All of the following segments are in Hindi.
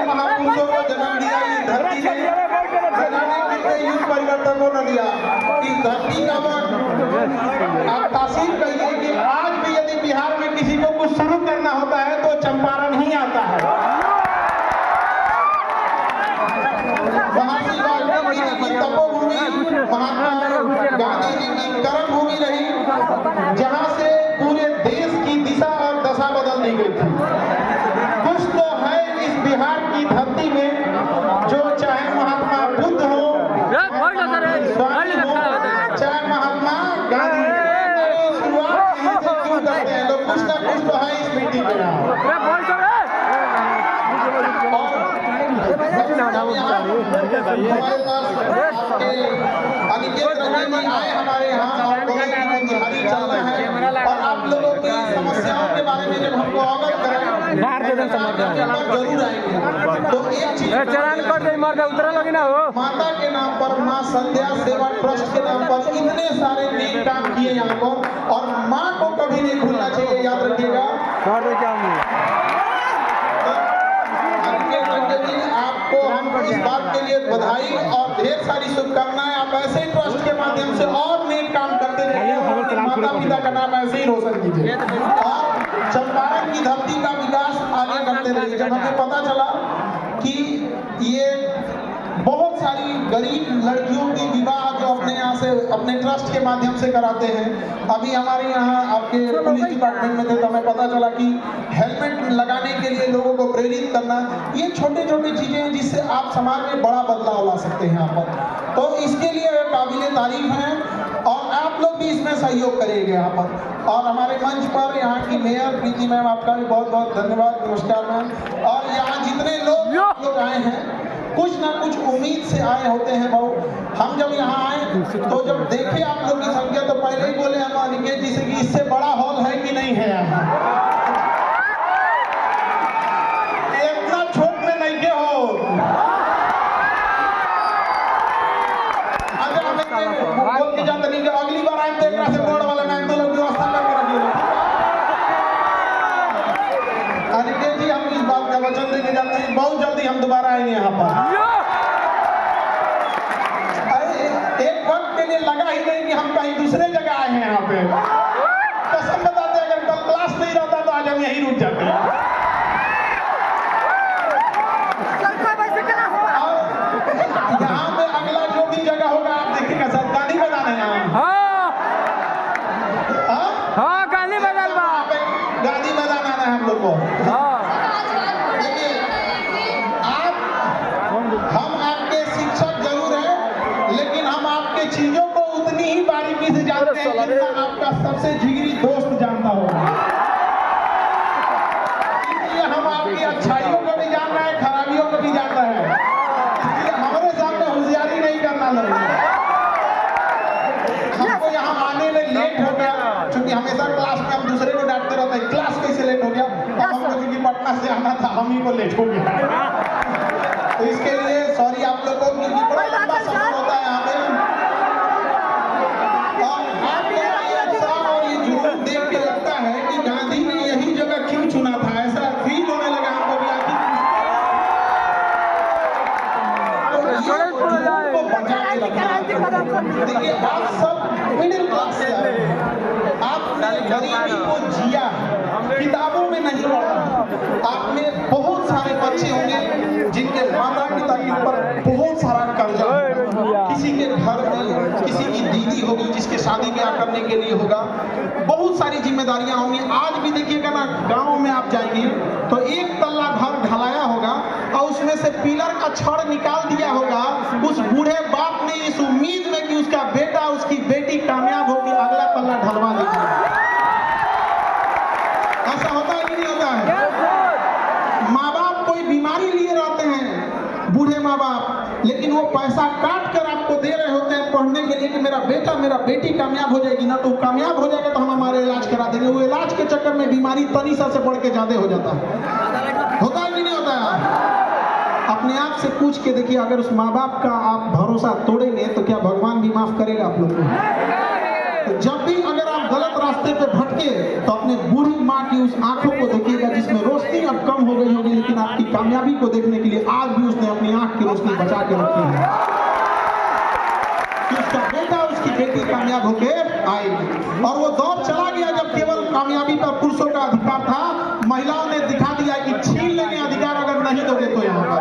महापुरुषों को जन्म दिया इस धरती ने, जगाने के लिए युग परिवर्तन को न दिया। इस धरती का आप तासीर कहिए कि आज भी यदि बिहार में किसी को कुछ शुरू करना होता है तो चंपारण ही आता है। महर्षि वाल्मीकि जी की तपोभूमि, महात्मा गांधी जी की कर्म भूमि रही, जहां से पूरे देश की दिशा और दशा बदल दी गई थी। कुछ तो है इस बिहार की धरती में जो चाहे महात्मा बुद्ध हो, चाहे महात्मा गांधी, शुरुआत यहीं से क्यों करते हैं लोग? कुछ ना कुछ तो है इस मिट्टी के अनिकेत रंजन जी आए हमारे यहाँ और बिहारी चलना है और आप लोगों की समस्याओं के बारे में जब हमको अवगत करें जरूर आएंगे। तो एक चीज माता के नाम पर, माँ संध्या सेवा ट्रस्ट के नाम पर इतने सारे नेक काम किए यहाँ पर, और माँ को कभी नहीं भूलना चाहिए, याद रखिएगा। आपको हम इस बात के लिए बधाई और ढेर सारी शुभकामनाएं। आप ऐसे ही ट्रस्ट के माध्यम से और नेक काम करते रहिए, माता पिता का नाम ऐसे ही रोशन कीजिए और चंपारण की धरती का विकास आगे करते रहिए। जब हमें पता चला कि ये बहुत सारी गरीब लड़कियों की विवाह जो अपने यहाँ से अपने ट्रस्ट के माध्यम से कराते हैं, अभी हमारे यहाँ आपके पुलिस डिपार्टमेंट में थे तो हमें पता चला कि हेलमेट लगाने के लिए लोगों को प्रेरित करना, ये छोटे छोटे चीजें हैं जिससे आप समाज में बड़ा बदलाव ला सकते हैं यहाँ पर। तो इसके लिए काबिले तारीफ हैं और आप लोग भी इसमें सहयोग करेंगे यहाँ पर। और हमारे मंच पर यहाँ की मेयर प्रीति मैम, आपका भी बहुत बहुत धन्यवाद, नमस्कार मैम। और यहाँ जितने लोग आए हैं कुछ ना कुछ उम्मीद से आए होते हैं भाऊ। हम जब यहाँ आए तो जब देखे आप लोग की संख्या तो पहले ही बोले हम अनिकेत जी से कि इससे बड़ा हॉल है कि नहीं है यहाँ। इतना छोट में नहीं के हो। बोल के जानते नहीं कि अगली बार आए तो एक से बोर्ड वाले में तो लोग व्यवस्था करके रखिए। अनिकेत जी हम इस बात का वचन देके जाते हैं, बहुत जल्दी हम दोबारा आएंगे यहाँ पर। एक वक्त के लिए लगा ही नहीं कि हम कहीं दूसरे जगह आए हैं यहाँ पे। कसम बताते अगर कल क्लास नहीं रहता तो आज हम यहीं रुक जाते हैं। यहाँ पे अगला जो भी जगह होगा आप देखिएगा सर, गांधी मैदान है यहाँ। हाँ गांधी मैदान, गांधी मैदान आना है हम लोग को। हम आपके शिक्षक जरूर हैं, लेकिन हम आपके चीजों को उतनी ही बारीकी से जानते हैं जितना आपका सबसे जिगरी दोस्त जानता होगा। इसलिए हम आपकी अच्छाइयों को भी जान रहे हैं, खराबियों को भी जानता है। इसलिए हमारे सामने होशियारी नहीं करना लोग। हमको यहाँ आने में लेट हो गया, क्योंकि हमेशा क्लास में हम दूसरे को डांटते रहते हैं, क्लास कैसे लेट हो गया। अब हमको क्योंकि पटना से आना था, हम ही को लेट हो गया। तो इसके लिए सॉरी आप लोगों को, क्योंकि बड़ा लंबा सफर होता है यहाँ पे। और आप लोगों का ये उत्साह और ये जुनून देख के लगता है कि गांधी ने यही जगह क्यों चुना था, ऐसा फील होने लगा हमको भी। देखिए आप सब मिडिल क्लास से आए, आपने गरीबी को जिया, किताबों में नहीं पढ़ा। आप में बहुत सारे बच्चे होंगे जिनके माता पिता के ऊपर बहुत सारा कर्जा, किसी के घर में किसी की दीदी होगी जिसके शादी ब्याह करने के लिए होगा, बहुत सारी जिम्मेदारियां होंगी। आज भी देखिएगा ना, गांव में आप जाएंगे तो एक तल्ला घर ढलाया होगा और उसमें से पिलर का छड़ निकाल दिया होगा। उस बूढ़े बाप ने इस उम्मीद में कि उसका बेटा उसकी बेटी कामयाब होगी, अगला तल्ला ढलवा देगा। ऐसा होता है कि नहीं होता है? माँ बाप कोई बीमारी लिए रहते हैं, बूढ़े माँ बाप, लेकिन वो पैसा काट कर आपको दे रहे होते हैं पढ़ने के लिए कि मेरा बेटा मेरा बेटी कामयाब हो जाएगी ना, तो कामयाब हो जाएगा तो हम हमारे इलाज करा देंगे। वो इलाज के चक्कर में बीमारी तनी सा से बढ़ के ज्यादा हो जाता है। होता है कि नहीं होता है? अपने आप से पूछ के देखिए, अगर उस माँ बाप का आप भरोसा तोड़ेंगे तो क्या भगवान भी माफ करेगा आप लोग को? जब भी अगर आप गलत रास्ते पे भटके तो अपने बूढ़ी माँ की उस आंखों को देखिएगा जिसमें रोशनी अब कम हो गई होगी, लेकिन आपकी कामयाबी को देखने के लिए आज भी उसने अपनी आंख की रोशनी बचा के रखी है कि उसका बेटा, उसकी बेटी कामयाब होकर आएगी। और वो दौर चला गया जब केवल कामयाबी पर पुरुषों का अधिकार था, महिलाओं ने दिखा दिया कि छीन लेंगे अधिकार अगर नहीं दोगे तो यहाँ पर।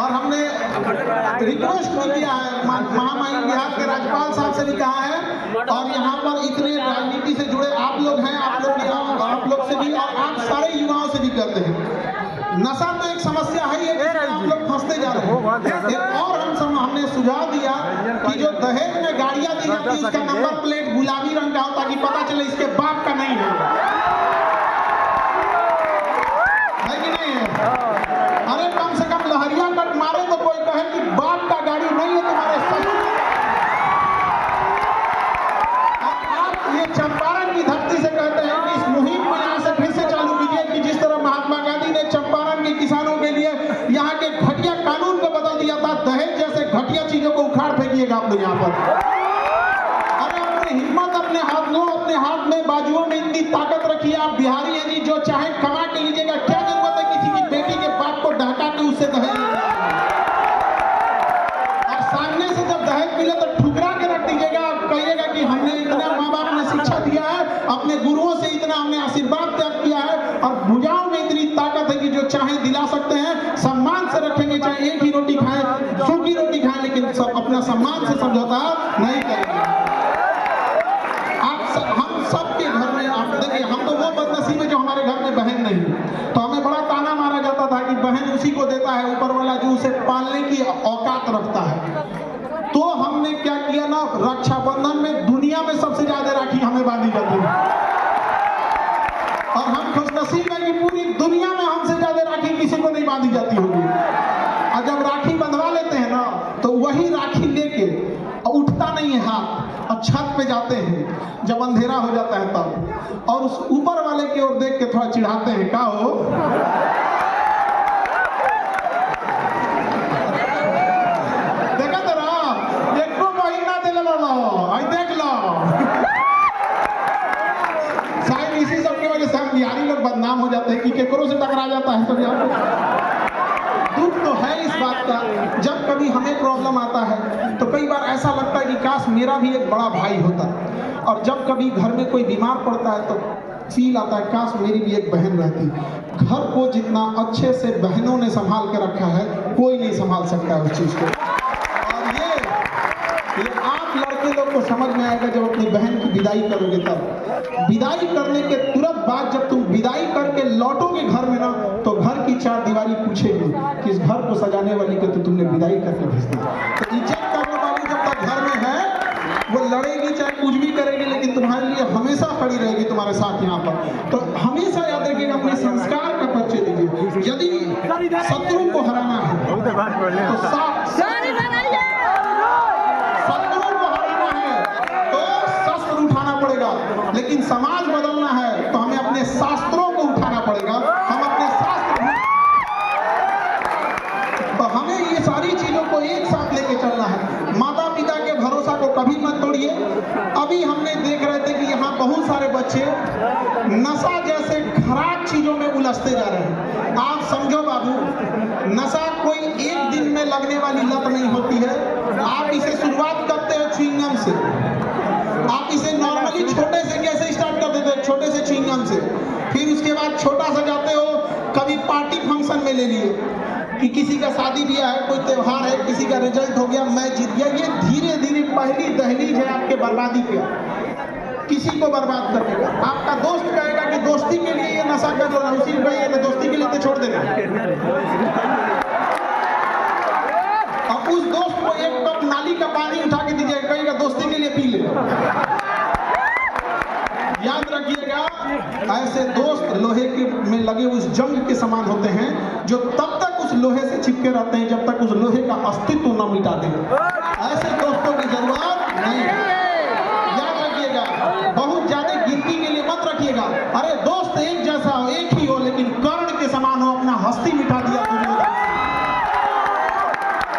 और हमने रिक्वेस्ट भी किया है, महामहिम बिहार के राज्यपाल साहब से भी कहा है, और यहाँ पर इतने राजनीति से जुड़े आप लोग हैं, आप लोग से भी और आप सारे युवाओं से भी कहते हैं, नशा तो एक समस्या है, ये आप लोग फंसते जा रहे हैं। एक और हमने सुझाव दिया कि जो दहेज में गाड़ियां दी जाती है उसका नंबर प्लेट गुलाबी रंग का हो ताकि पता चले इसके बाप का नहीं है कि नहीं है। अरे कम से कम लहरिया कट मारे तो कोई कहे कि बाप का गाड़ी नहीं है तुम्हारे ससुर। आप ये चंपारण की धरती से कहते हैं कि इस मुहिम को यहाँ से फिर से चालू कीजिए कि जिस तरह महात्मा गांधी ने चंपारण के किसानों के लिए यहाँ के घटिया कानून को बदल दिया था, दहेज जैसे घटिया चीजों को उखाड़ फेंकिएगा आप लोग यहाँ पर। अरे अपनी हिम्मत अपने हाथ में बाजुओं में इतनी ताकत रखिए। आप बिहारी हैं जी, जो चाहे कमा के लीजिएगा, क्या जरूरत है किसी की बेटी के बाप को ढका के उससे दहेज लेना। और सामने से जब दहेज मिले तो ठुकरा के रख दीजिएगा। आप कहिएगा कि हमने इतना माँ बाप ने शिक्षा दिया है, अपने गुरुओं से इतना हमने आशीर्वाद त्याग किया है, और भुजाओं में इतनी ताकत है कि जो चाहे दिला सकते हैं, सम्मान से रखेंगे, चाहे एक ही रोटी खाएं, सूखी रोटी खाएं, लेकिन सब अपना सम्मान से समझौता नहीं करेंगे। हम सबके घर में आप देखिए, हम तो वो बदनसीब है जो हमारे घर में बहन नहीं, तो हमें बड़ा ताना मारा जाता था कि बहन उसी को देता है ऊपर वाला जो उसे पालने की औकात रखता है। तो हमने क्या किया ना, रक्षाबंधन में दुनिया में सबसे ज्यादा राखी हमें बांधी जाती है, और हम खुशनसीब है कि पूरी दुनिया में हमसे ज्यादा राखी किसी को नहीं बांधी जाती होगी। और जब राखी बंधवा लेते हैं ना, तो वही राखी लेके उठता नहीं है हाथ, और छत पे जाते हैं जब अंधेरा हो जाता है तब, और उस ऊपर वाले की ओर देख के थोड़ा चिढ़ाते हैं, का हो देखा तेरा एको महीना दिल आई देख लो। शायद इसी सब की वजह से हम बिहारी लोग बदनाम हो जाते हैं कि केकरों से टकरा जाता है। सब यार दुख तो है इस बात का, जब कभी हमें प्रॉब्लम आता है तो कई बार ऐसा लगता है कि काश मेरा भी एक बड़ा भाई होता, और जब कभी घर में कोई बीमार पड़ता है तो फील आता है काश मेरी भी एक बहन रहती। घर को जितना अच्छे से बहनों ने संभाल के रखा है, कोई नहीं संभाल सकता उस चीज को। और ये आप लड़के लोग को समझ में आएगा जब अपनी बहन की विदाई करोगे। तब विदाई करने के तुरंत बाद जब तुम विदाई करके लौटोगे घर में ना, तो घर की चार दीवारी पूछेगी कि इस घर को सजाने वाली को तो तुमने विदाई करके भेज दिया। तो इज्जत करने वाली जब तक घर में है, वो लड़ेगी चाहे कुछ भी करेगी, लेकिन तुम्हारे लिए हमेशा खड़ी रहेगी तुम्हारे साथ यहाँ पर। तो हमेशा याद रखिएगा, अपने संस्कार का परिचय दीजिए। यदि शत्रु को हराना है तो शस्त्र उठाना पड़ेगा, लेकिन समाज बदलना है तो हमें अपने शास्त्रों को उठाना पड़ेगा। हम अपने शास्त्र, तो हमें ये सारी चीजों को एक साथ लेके चलना है। माता पिता के भरोसा को कभी मत तोड़िए। अभी हमने देख रहे थे कि यहाँ बहुत सारे बच्चे नशा जैसे खराब चीजों में उलझते जा रहे हैं। आप समझो बाबू, नशा कोई एक दिन में लगने वाली लत नहीं होती है। आप इसे शुरुआत करते हो च्युइंगम से, आप इसे नॉर्मली छोटे से कैसे स्टार्ट कर देते हो, छोटे से च्युइंगम से, फिर उसके बाद छोटा सा जाते हो, कभी पार्टी फंक्शन में ले लिए कि किसी का शादी ब्याह है, कोई त्योहार है, किसी का रिजल्ट हो गया, मैं जीत गया। ये धीरे धीरे पहली दहलीज है आपके बर्बादी की, किसी को बर्बाद करने का। आपका दोस्त कहेगा कि दोस्ती के लिए ये नशा कर लो ना, उसी को कहिए दोस्ती के लिए तो छोड़ देना। अब उस दोस्त को एक कप नाली का पानी उठा के दीजिए, कहेगा दोस्ती के लिए पी ले। याद रखिएगा, ऐसे दोस्त लोहे के में लगे उस जंग के समान होते हैं, जो तब तक उस लोहे से चिपके रहते हैं जब तक उस लोहे का अस्तित्व न मिटा दें। ऐसे दोस्तों की जरूरत नहीं है। याद रखिएगा, बहुत ज्यादा गिनती के लिए मत रखिएगा। अरे दोस्त एक जैसा हो, एक ही हो, लेकिन कर्ण के समान हो, अपना हस्ती मिटा दिया दुर्योधन।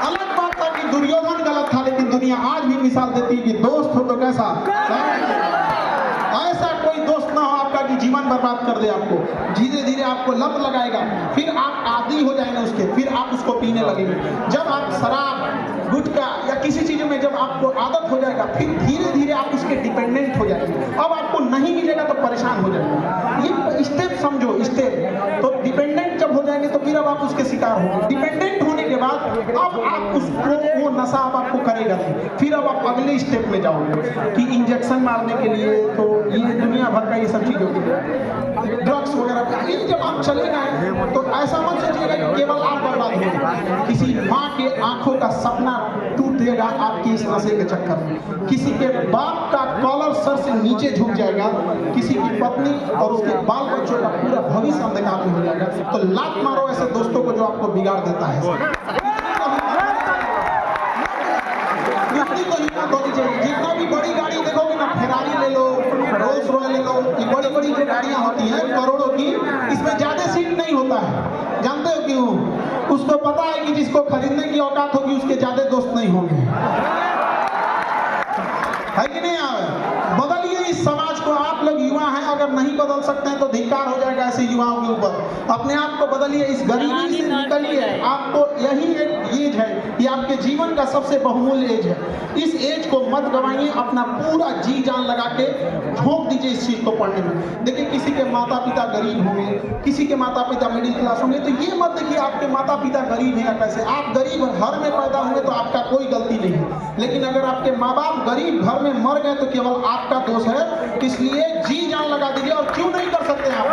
अलग बात था कि दुर्योधन गलत था, लेकिन दुनिया आज भी मिसाल देती है कि दोस्त हो तो कैसा, ऐसा कोई दोस्त ना हो आपका कि जीवन बर्बाद कर दे आपको, धीरे धीरे आपको लत लगाएगा, फिर आप आदी हो जाएंगे उसके, फिर आप उसको पीने लगेंगे। जब आप शराब, गुटखा या किसी चीज में जब आपको आदत हो जाएगा, फिर धीरे धीरे आप उसके डिपेंडेंट हो जाएंगे। अब आपको नहीं मिलेगा तो परेशान हो जाएंगे। ये स्टेप समझो, स्टेप। तो डिपेंडेंट जब हो जाएंगे तो फिर अब आप उसके शिकार होंगे। डिपेंडेंट होने के बाद अब आप उसको, वो नशा अब आपको करेगा नहीं, फिर अब आप अगले स्टेप में जाओगे कि इंजेक्शन मारने के लिए, तो ये दुनिया भर का ये सब चीज होगी, ड्रग्स वगैरह। ये जब आप चले गए तो ऐसा मत सोचिएगा कि केवल आप बर्बाद होंगे, किसी माँ के आंखों का सपना टूटेगा आपकी इस नशे के चक्कर में, किसी के बाप का कॉलर सर से नीचे झुक जाएगा, किसी की पत्नी और उसके बाल बच्चों का पूरा भविष्य अंधकार में हो जाएगा। तो लात मारो ऐसे दोस्तों को जो आपको बिगाड़ देता है। जितना भी बड़ी गाड़ी देखोगे ना, फेरारी ले लो, रोल्स रॉयल ले लो, ये बड़ी बड़ी जो गाड़ियां होती हैं करोड़ों की, इसमें ज्यादा सीट नहीं होता है। जानते हो क्यों? उसको पता है कि जिसको खरीदने की औकात होगी उसके ज्यादा दोस्त नहीं होंगे, है कि नहीं? बदलिए इस समाज को। आप लोग युवा हैं, अगर नहीं बदल सकते हैं तो धिक्कार हो जाएगा ऐसे युवाओं के ऊपर। अपने आप को बदलिए, इस गरीबी से निकलिए। आपको यही एक एज है, ये आपके जीवन का सबसे बहुमूल्य एज है। इस एज को मत गवाइए, अपना पूरा जी जान लगा के झोंक दीजिए इस चीज को पढ़ने में। देखिए, किसी के माता पिता गरीब होंगे, किसी के माता पिता मिडिल क्लास होंगे, तो ये मत देखिए आपके माता पिता गरीब हैं या कैसे। आप गरीब घर में पैदा होंगे तो आपका कोई गलती नहीं है, लेकिन अगर आपके माँ बाप गरीब घर में मर गए तो केवल आपका दोष है। इसलिए जी जान लगा दीजिए। और क्यों नहीं कर सकते आप?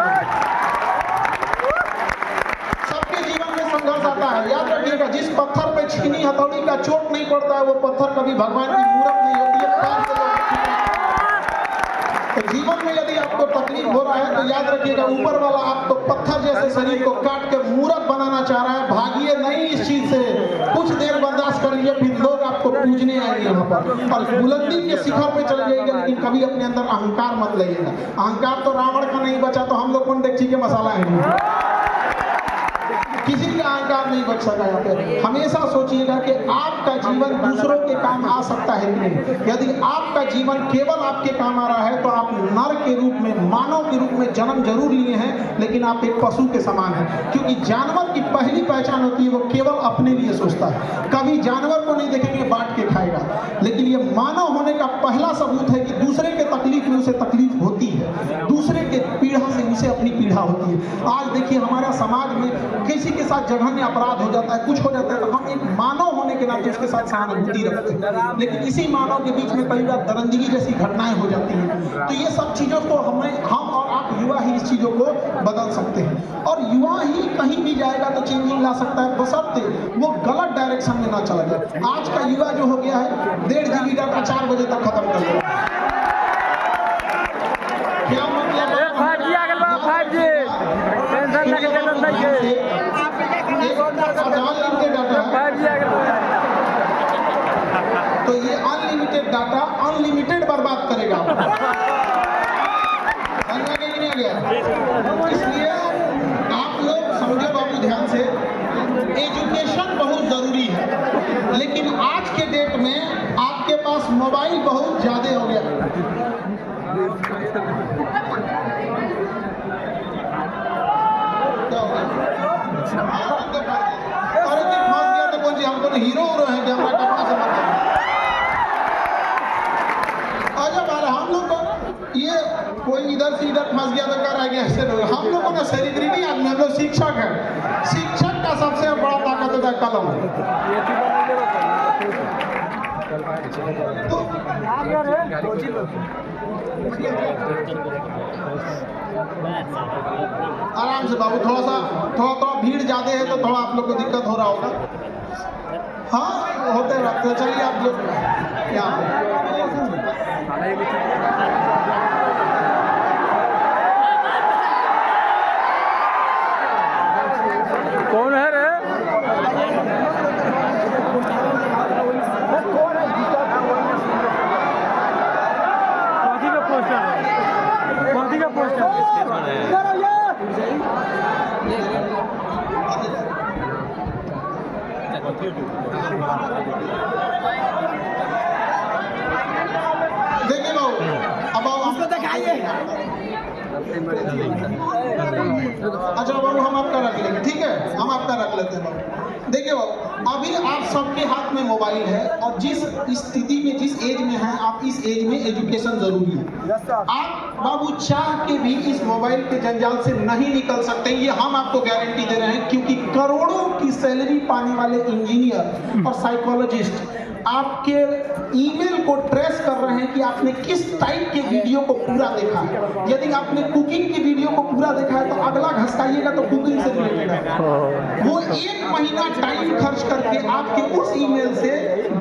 सबके जीवन में संघर्ष आता है, याद रखिएगा। जिस पत्थर पे छीनी हथौड़ी का चोट नहीं पड़ता है, वो पत्थर कभी भगवान की मूरत नहीं होती है। तो जीवन में यदि आपको तकलीफ हो रहा है तो याद रखिएगा, ऊपर वाला आपको पत्थर जैसे शरीर को काट के मूरत बनाना चाह रहा है। भागिए नहीं इस चीज से, कुछ देर बर्दाश्त कर लीजिए, फिर लोग आपको पूजने आएंगे वहां पर और बुलंदी के शिखर पे चले जाइएगा। लेकिन कभी अपने अंदर अहंकार मत लाइएगा। अहंकार तो रावण का नहीं बचा, तो हम लोग कौन डेगची के मसाला है? किसी का अहंकार नहीं बच सका यहाँ पे। हमेशा सोचिएगा कि आपका जीवन दूसरों के काम आ सकता है कि नहीं। यदि आपका जीवन केवल आपके काम आ रहा है तो आप नर के रूप में, मानव के रूप में जन्म जरूर लिए हैं, लेकिन आप एक पशु के समान हैं। क्योंकि जानवर की पहली पहचान होती है, वो केवल अपने लिए सोचता है, कभी जानवर को नहीं देखेंगे बांट के खाएगा। लेकिन ये मानव होने का पहला सबूत है कि दूसरे के तकलीफ में उसे तकलीफ होती है, दूसरे के पीड़ा से उसे अपनी पीड़ा होती है। आज देखिए, हमारा समाज में किसी के साथ जघन्य अपराध हो जाता है, कुछ हो जाता है, तो हम एक मानव होने के नाते उसके साथ सहानुभूति रखते हैं। लेकिन इसी मानव के बीच में कई बार दरिंदगी जैसी घटनाएं हो जाती हैं। तो ये सब चीजों को हम और आप युवा ही इस चीजों को बदल सकते हैं। और युवा ही कहीं भी जाएगा तो चेंजिंग ला सकता है, बशर्ते वो गलत डायरेक्शन में ना चला जाए। आज का युवा जो हो गया है, 1.5 GB डाटा 4 बजे तक खत्म कर देगा। क्या मतलब? तो ये अनलिमिटेड डाटा अनलिमिटेड बर्बाद करेगा। इसलिए आप लोग समझो बाबू, ध्यान से, एजुकेशन बहुत जरूरी है, लेकिन आज के डेट में आपके पास मोबाइल बहुत ज्यादा हो गया। अरे फंस गया तो कौन सी, हमको तो हीरो है कैमरा करना से मतलब। अजब आ रहा, हम लोग को ये कोई इधर से इधर फंस गया तो कर रह गया ऐसे लोग। हम लोग को ना सेलिब्रिटी आदमी, हम लोग शिक्षक है। शिक्षक का सबसे बड़ा ताकत होता है कलम। तो आराम से बाबू, थोड़ा भीड़ ज्यादा है तो थोड़ा आप लोग को दिक्कत हो रहा होगा। हाँ, होते रहते। चलिए आप लोग यहाँ कौन है रे? पार्टी का पोस्टर देखिए बाबू, अब उसको दिखाइए। अच्छा बाबू, हम आपका रख लेंगे, ठीक है, हम आपका रख लेते हैं बाबू। देखिए बाबू, अभी आप सबके हाथ में मोबाइल है और जिस स्थिति में, जिस एज में हैं आप, इस एज में एजुकेशन जरूरी है। आप बाबू चाह के भी इस मोबाइल के जंजाल से नहीं निकल सकते, ये हम आपको गारंटी दे रहे हैं, क्योंकि करोड़ों की सैलरी पाने वाले इंजीनियर और साइकोलॉजिस्ट आपके ईमेल को ट्रेस कर रहे हैं कि आपने किस टाइप के वीडियो को पूरा देखा है। यदि आपने कुकिंग की वीडियो को पूरा देखा है तो अगला घसकाइएगा तो कुकिंग से रिलेटेड है। वो 1 महीना टाइम खर्च करके आपके उस ईमेल से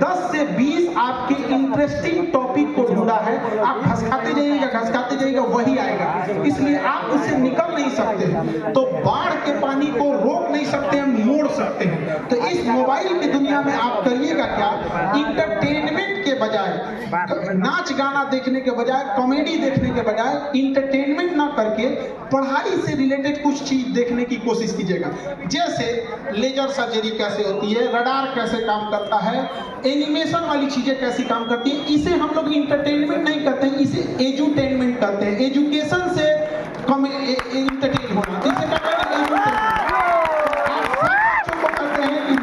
10 से 20 आपके इंटरेस्टिंग टॉपिक को ढूंढा है। आप घसकाते जाइएगा वही आएगा, इसलिए आप उससे निकल नहीं सकते। तो बाढ़ के पानी को रोक नहीं सकते हैं, मोड़ सकते हैं। तो इस मोबाइल की दुनिया में आप करिएगा क्या, इंटरटेनमेंट के बजाय, नाच गाना देखने के बजाय, कॉमेडी देखने के बजाय, इंटरटेनमेंट ना करके पढ़ाई से रिलेटेड कुछ चीज देखने की कोशिश कीजिएगा। जैसे लेजर सर्जरी कैसे होती है, रडार कैसे काम करता है, एनिमेशन वाली चीजें कैसी काम करती है। इसे हम लोग इंटरटेनमेंट नहीं करते हैं, इसे एजुटेनमेंट करते हैं। एजुकेशन से इंटरटेन होना, इसे कहते हैं एजुटेनमेंट।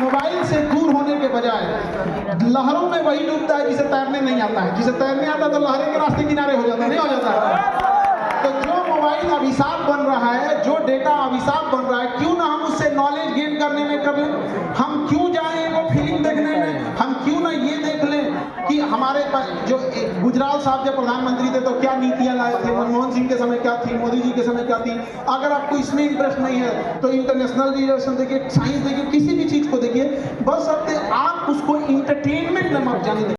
मोबाइल से दूर होने के बजाय लहरों में वही डूबता है जिसे तैरने नहीं आता है। जिसे तैरने आता है तो लहरें के रास्ते किनारे हो जाता है, नहीं हो जाता है। तो जो मोबाइल अभिशाप बन रहा है, जो डेटा अभिशाप बन रहा है, क्यों ना हम उससे नॉलेज गेन करने में कर लें। हम क्यों जाएं वो फिल्म देखने में, हम क्यों ना ये देख लें कि हमारे जो गुजराल साहब जब प्रधानमंत्री थे तो क्या नीतियां लाए थे, मनमोहन सिंह के समय क्या थी, मोदी जी के समय क्या थी। अगर आपको इसमें इंटरेस्ट नहीं है तो इंटरनेशनल रिलेशन देखिए, साइंस देखिए, किसी भी चीज को देखिए, बस आप उसको इंटरटेनमेंट में मत जाने दें।